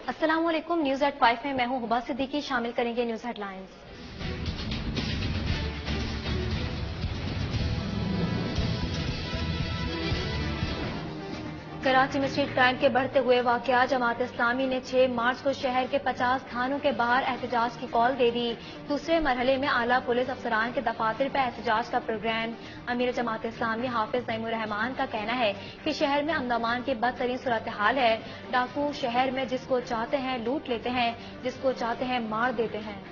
अस्सलाम वालेकुम। News at 5 में मैं हूं हुबा सिद्दीकी। शामिल करेंगे न्यूज हेडलाइंस। कराची में स्ट्रीट क्राइम के बढ़ते हुए वाकयात। जमात इस्लामी ने 6 मार्च को शहर के 50 थानों के बाहर एहतजाज की कॉल दे दी। दूसरे मरहले में आला पुलिस अफसरान के दफातर पर एहतजाज का प्रोग्राम। अमीर जमात इस्लामी हाफिज नईमुर रहमान का कहना है कि शहर में अमन अमान की बदतरीन सूरत हाल है। डाकू शहर में जिसको चाहते हैं लूट लेते हैं, जिसको चाहते हैं मार देते हैं।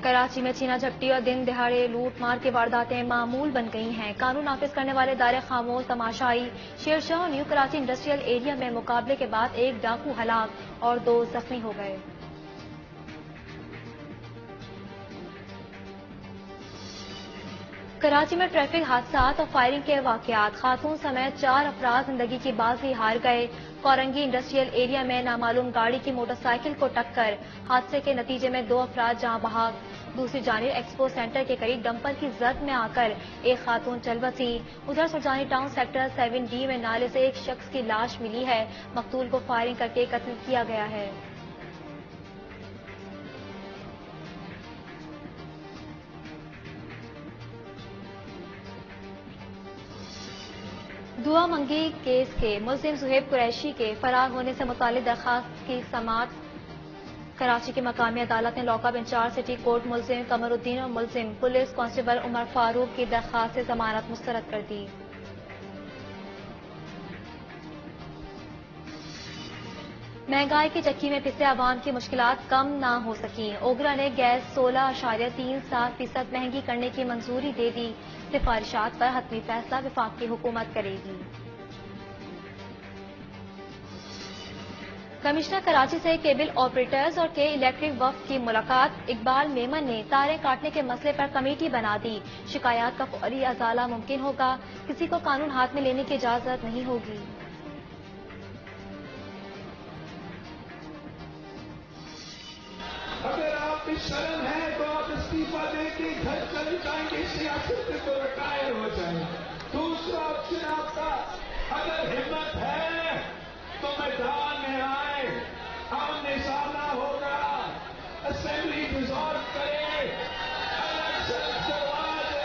कराची में छीना झपटी और दिन दिहाड़े लूट मार की वारदातें मामूल बन गई हैं। कानून नाफिज करने वाले दायरे खामोश तमाशाई। शेरशाह और न्यू कराची इंडस्ट्रियल एरिया में मुकाबले के बाद एक डाकू हलाक और 2 जख्मी हो गए। कराची में ट्रैफिक हादसात और फायरिंग के वाकयात। खातून समेत 4 अफराद जिंदगी की बाजी हार गए। कोरंगी इंडस्ट्रियल एरिया में नामालूम गाड़ी की मोटरसाइकिल को टक्कर। हादसे के नतीजे में 2 अफराद जान बहक। दूसरी जानिब एक्सपो सेंटर के करीब डंपर की जद में आकर एक खातून चल बसी। उधर सुरजानी टाउन सेक्टर 7D में नाले से एक शख्स की लाश मिली है। मकतूल को फायरिंग करके कत्ल किया गया है। दुआ मंगी केस के मुल्जिम सुहेब कुरैशी के फरार होने से मुतालिक दरखास्त की समाअत। कराची की मकामी अदालत ने लॉकअप इंचार्ज सिटी कोर्ट मुल्जिम कमरुद्दीन और मुल्जिम पुलिस कांस्टेबल उमर फारूक की दरखास्त से जमानत मुस्तरद कर दी। महंगाई की चक्की में पिसे आवाम की मुश्किलात कम ना हो सकी। ओगरा ने गैस 16.37% महंगी करने की मंजूरी दे दी। सिफारिशात पर हतमी फैसला वफाक की हुकूमत करेगी। कमिश्नर कराची से केबल ऑपरेटर्स और के इलेक्ट्रिक वफ्द की मुलाकात। इकबाल मेमन ने तारें काटने के मसले पर कमेटी बना दी। शिकायत का फौरी अजाला मुमकिन होगा। किसी को कानून हाथ में लेने की इजाजत नहीं होगी। अगर आप भी शर्म है तो आप इस्तीफा दे के घर चले जाएंगे, सियासत से तो रिटायर हो जाएंगे। दूसरा ऑप्शन आपका, अगर हिम्मत है तो मैदान में आए, आमने सामना होगा, असेंबली डिसॉल्व करे, इलेक्शन करवा दे।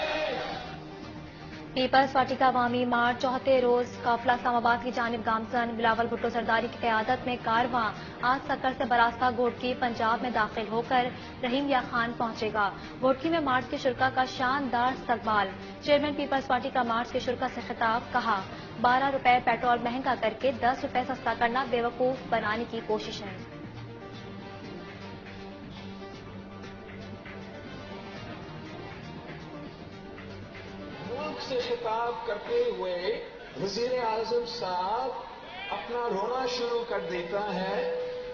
पीपल्स पार्टी का अवामी मार्च चौथे रोज काफिला इस्लामाबाद की जानिब गामजन। बिलावल भुट्टो सरदारी की क़यादत में कारवां आज सक्कर से बरास्ता घोटकी पंजाब में दाखिल होकर रहीम या खान पहुंचेगा। घोटकी में मार्च के शुरा का शानदार इस्तकबाल। चेयरमैन पीपल्स पार्टी का मार्च के शुरा से खिताब। कहा 12 रुपए पेट्रोल महंगा करके 10 रुपए सस्ता करना बेवकूफ बनाने की कोशिश है। मुल्क से खिताब करते हुए वजीर आजम साहब अपना रोना शुरू कर देता है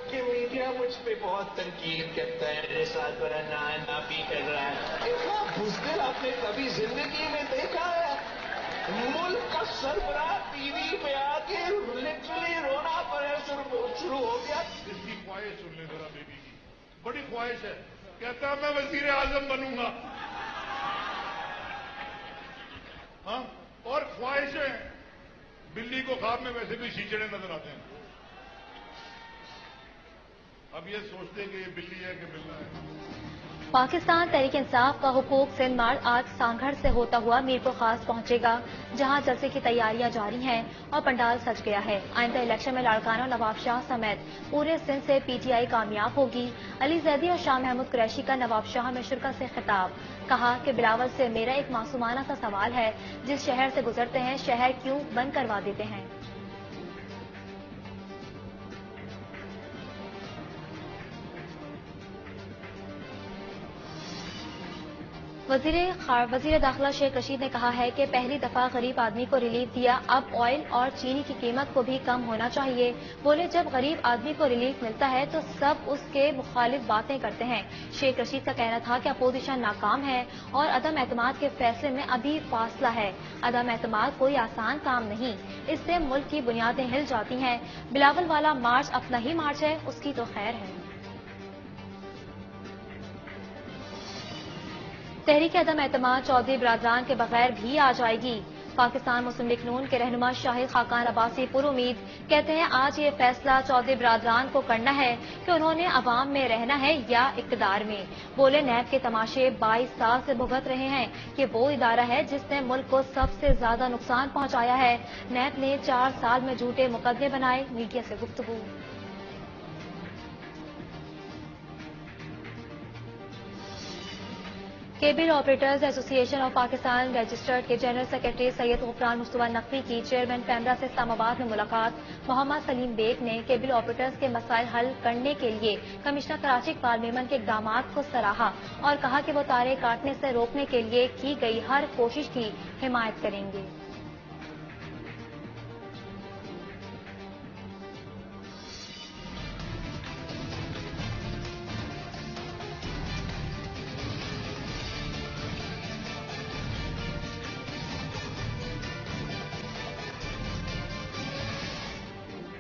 कि मीडिया मुझ पे बहुत तनकीद करता है, मेरे साथ बड़ा नापी कर रहा है। इतना बुज़दिल आपने कभी जिंदगी में देखा है? मुल्क का सरबराह टीवी पे आके लिटरली रोना पड़े शुरू हो गया। इसकी ख्वाहिश सुन ले जरा बेबी की, बड़ी ख्वाहिश है। कहता है मैं वजीर आजम बनूंगा। हाँ, और ख्वाहिशें बिल्ली को ख्वाब में वैसे भी शीचड़े नजर आते हैं। अब ये सोचते हैं कि ये बिल्ली है कि बिल्ला है। पाकिस्तान तहरीक इंसाफ का हुकूक सिंध मार्च आज सांगढ़ से होता हुआ मीरपुर खास पहुंचेगा, जहां जलसे की तैयारियां जारी हैं और पंडाल सज गया है। आइंदा इलेक्शन में लाड़काना और नवाब शाह समेत पूरे सिंध से PTI कामयाब होगी। अली जैदी और शाह महमूद कुरैशी का नवाब शाह में शुरा से खिताब। कहा कि बिलावल से मेरा एक मासूमाना सा सवाल है, जिस शहर से गुजरते हैं शहर क्यों बंद करवा देते हैं। वजीर दाखिला शेख रशीद ने कहा है कि पहली दफा गरीब आदमी को रिलीफ दिया, अब ऑयल और चीनी की कीमत को भी कम होना चाहिए। बोले जब गरीब आदमी को रिलीफ मिलता है तो सब उसके मुखालिफ बातें करते हैं। शेख रशीद का कहना था कि अपोजिशन नाकाम है और अदम एतमाद के फैसले में अभी फासला है। अदम एतमाद कोई आसान काम नहीं, इससे मुल्क की बुनियादें हिल जाती हैं। बिलावल वाला मार्च अपना ही मार्च है, उसकी तो खैर है। تحریک عدم اعتماد چودھری برادران کے بغیر بھی آ جائے گی۔ پاکستان مسلم لیگ نون کے رہنما شاہد خاقان عباسی پر امید، کہتے ہیں آج یہ فیصلہ چودھری برادران کو کرنا ہے کہ انہوں نے عوام میں رہنا ہے یا اقتدار میں۔ بولے نیب کے تماشے 22 سال سے بھگت رہے ہیں کہ وہ ادارہ ہے جس نے ملک کو سب سے زیادہ نقصان پہنچایا ہے۔ نیب نے 4 سال میں جھوٹے مقدمے بنائے، میڈیا سے گفتگو۔ کیبل آپریٹرز ایسوسی ایشن آف پاکستان رجسٹرڈ کے جنرل سیکرٹری سید غفران مصطفیٰ نقوی کی چیئرمین پیمرا سے اسلام آباد میں ملاقات۔ محمد سلیم بیگ نے کیبل آپریٹرز کے مسائل حل کرنے کے لیے کمشنر کراچی اقبال میمن کے اقدامات کو سراہا اور کہا کہ وہ تارے کاٹنے سے روکنے کے لیے کی گئی ہر کوشش کی حمایت کریں گے۔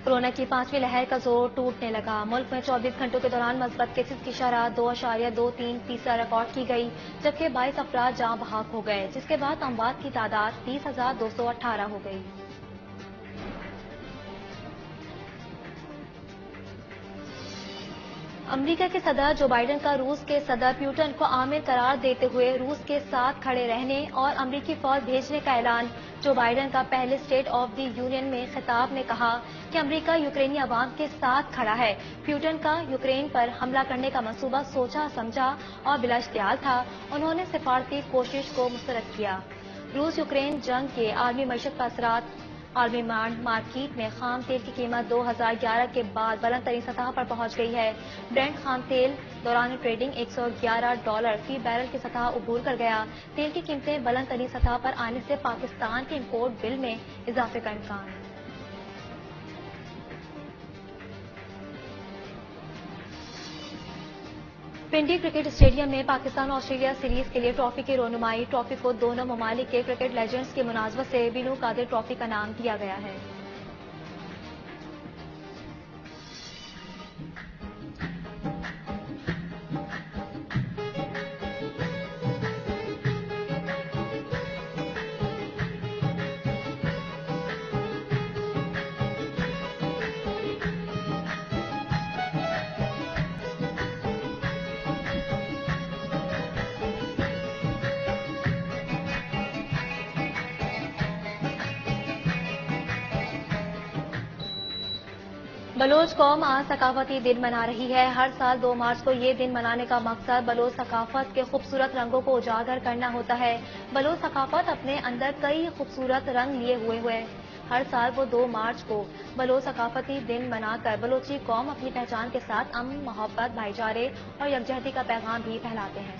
کورونا کی 5ویں لہر کا زور ٹوٹنے لگا۔ ملک میں 24 گھنٹوں کے دوران مثبت کیسز کی شرح 2.23% ریکارڈ کی گئی، جبکہ 22 افراد جاں بحق ہو گئے، جس کے بعد اموات کی تعداد 30,218 ہو گئی۔ امریکہ کے صدر جو بائیڈن کا روس کے صدر پیوٹن کو آمر قرار دیتے ہوئے روس کے ساتھ کھڑے رہنے اور امریکی فوج بھیجنے کا اعلان۔ جو بائیڈن کا پہلے اسٹیٹ آف دی یونین میں خطاب میں کہا کہ امریکہ یوکرینی عوام کے ساتھ کھڑا ہے۔ پیوٹن کا یوکرین پر حملہ کرنے کا منصوبہ سوچا سمجھا اور بلا اشتعال تھا۔ انہوں نے سفارتی کوشش کو مسترد کیا۔ روس یوکرین جنگ کے عالمی معیشت پر اثرات۔ عالمی مارکیٹ میں خام تیل کی قیمت 2011 کے بعد بلند ترین سطح پر پہنچ گئی ہے۔ برنٹ خام تیل دوران ٹریڈنگ $111 فی بیرل کی سطح عبور کر گیا۔ تیل کی قیمتیں بلند ترین سطح پر آنے سے پاکستان کے امپورٹ بل میں اضافے کا امکان۔ پنڈی کرکٹ اسٹیڈیم میں پاکستان آسٹریلیا سیریز کے لیے ٹرافی کی رونمائی۔ ٹرافی کو دونوں ممالک کے کرکٹ لیجنڈز کی مناسبت سے بینو قادر ٹرافی کا نام دیا گیا ہے۔ بلوچ قوم آج ثقافتی دن منا رہی ہے۔ ہر سال 2 مارچ کو یہ دن منانے کا مقصد بلوچ ثقافت کے خوبصورت رنگوں کو اجاگر کرنا ہوتا ہے۔ بلوچ ثقافت اپنے اندر کئی خوبصورت رنگ لیے ہوئے ہر سال وہ 2 مارچ کو بلوچ ثقافتی دن منا کر بلوچی قوم اپنی پہچان کے ساتھ امن، محبت، بھائی چارے اور یکجہتی کا پیغام بھی پھیلاتے ہیں۔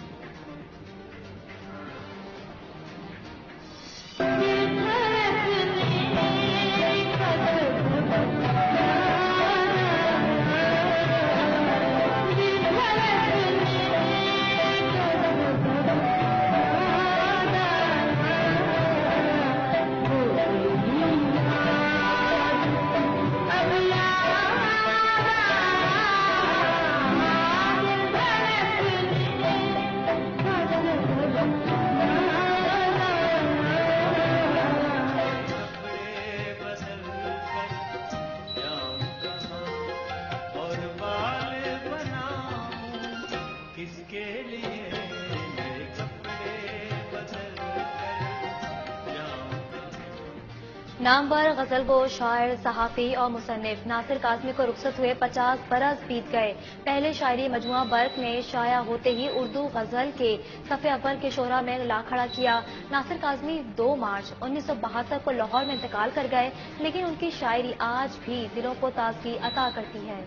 نامور غزل گو شاعر، صحافی اور مصنف ناصر کاظمی کو رخصت ہوئے 50 برس بیت گئے۔ پہلے شاعری مجموعہ برق نے شائع ہوتے ہی اردو غزل کے صف اول کے شعراء میں لا کھڑا کیا۔ ناصر کاظمی 2 مارچ 1972 کو لاہور میں انتقال کر گئے، لیکن ان کی شاعری آج بھی دلوں کو تازگی عطا کرتی ہے۔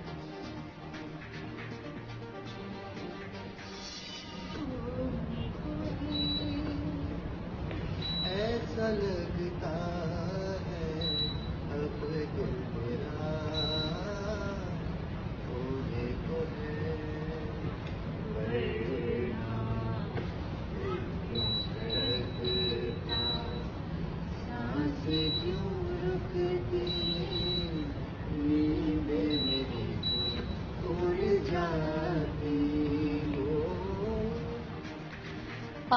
ایسا لگتا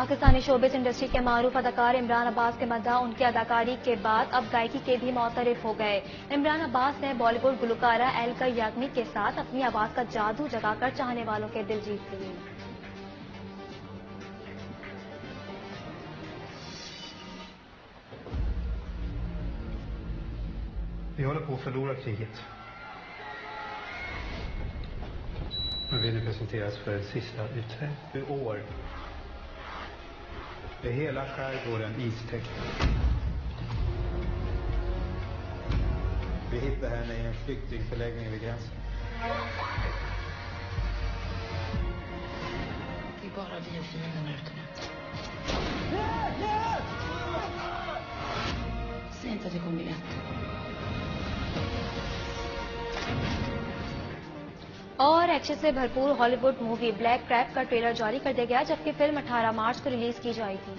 پاکستانی شوبز انڈسٹری کے معروف اداکار عمران عباس کے مداح ان کی اداکاری کے بعد اب گائیکی کے بھی معترف ہو گئے۔ عمران عباس نے بالی ووڈ گلوکارہ ایلکا یاگنک کے ساتھ اپنی آواز کا جادو جگا کر چاہنے والوں کے دل جیت لیے۔ Vi håller på att förlora kriget. Men vi nu presenteras för en sista utväg. I år är hela skärgården istäckt. Vi hittade henne i en flyktingförläggning vid gränsen. Det är bara vi och fienden ute nu. Säg inte att det kommer bli lätt. اور action سے بھرپور ہالی would movie black کریب کا trailer جاری کر دیا گیا، جبکہ فلم 18 مارچ کو ریلیز کی جائے گی۔